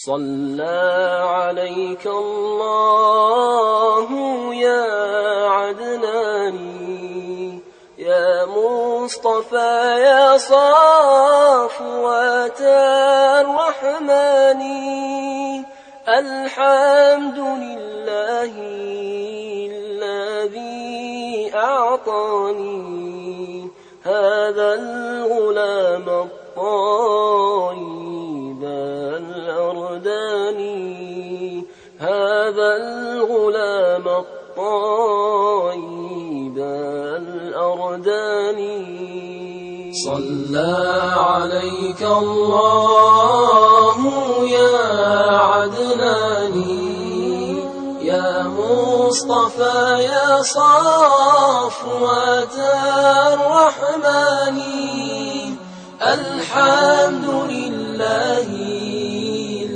صلى عليك الله يا عدناني يا مصطفى يا صفوة الرحمن الحمد لله الذي أعطاني هذا الغلام الطيب الأرداني هذا الغلام الطيب الأرداني صلى عليك الله يا عدناني يا مصطفى يا صفوة الرحمن الحمد لله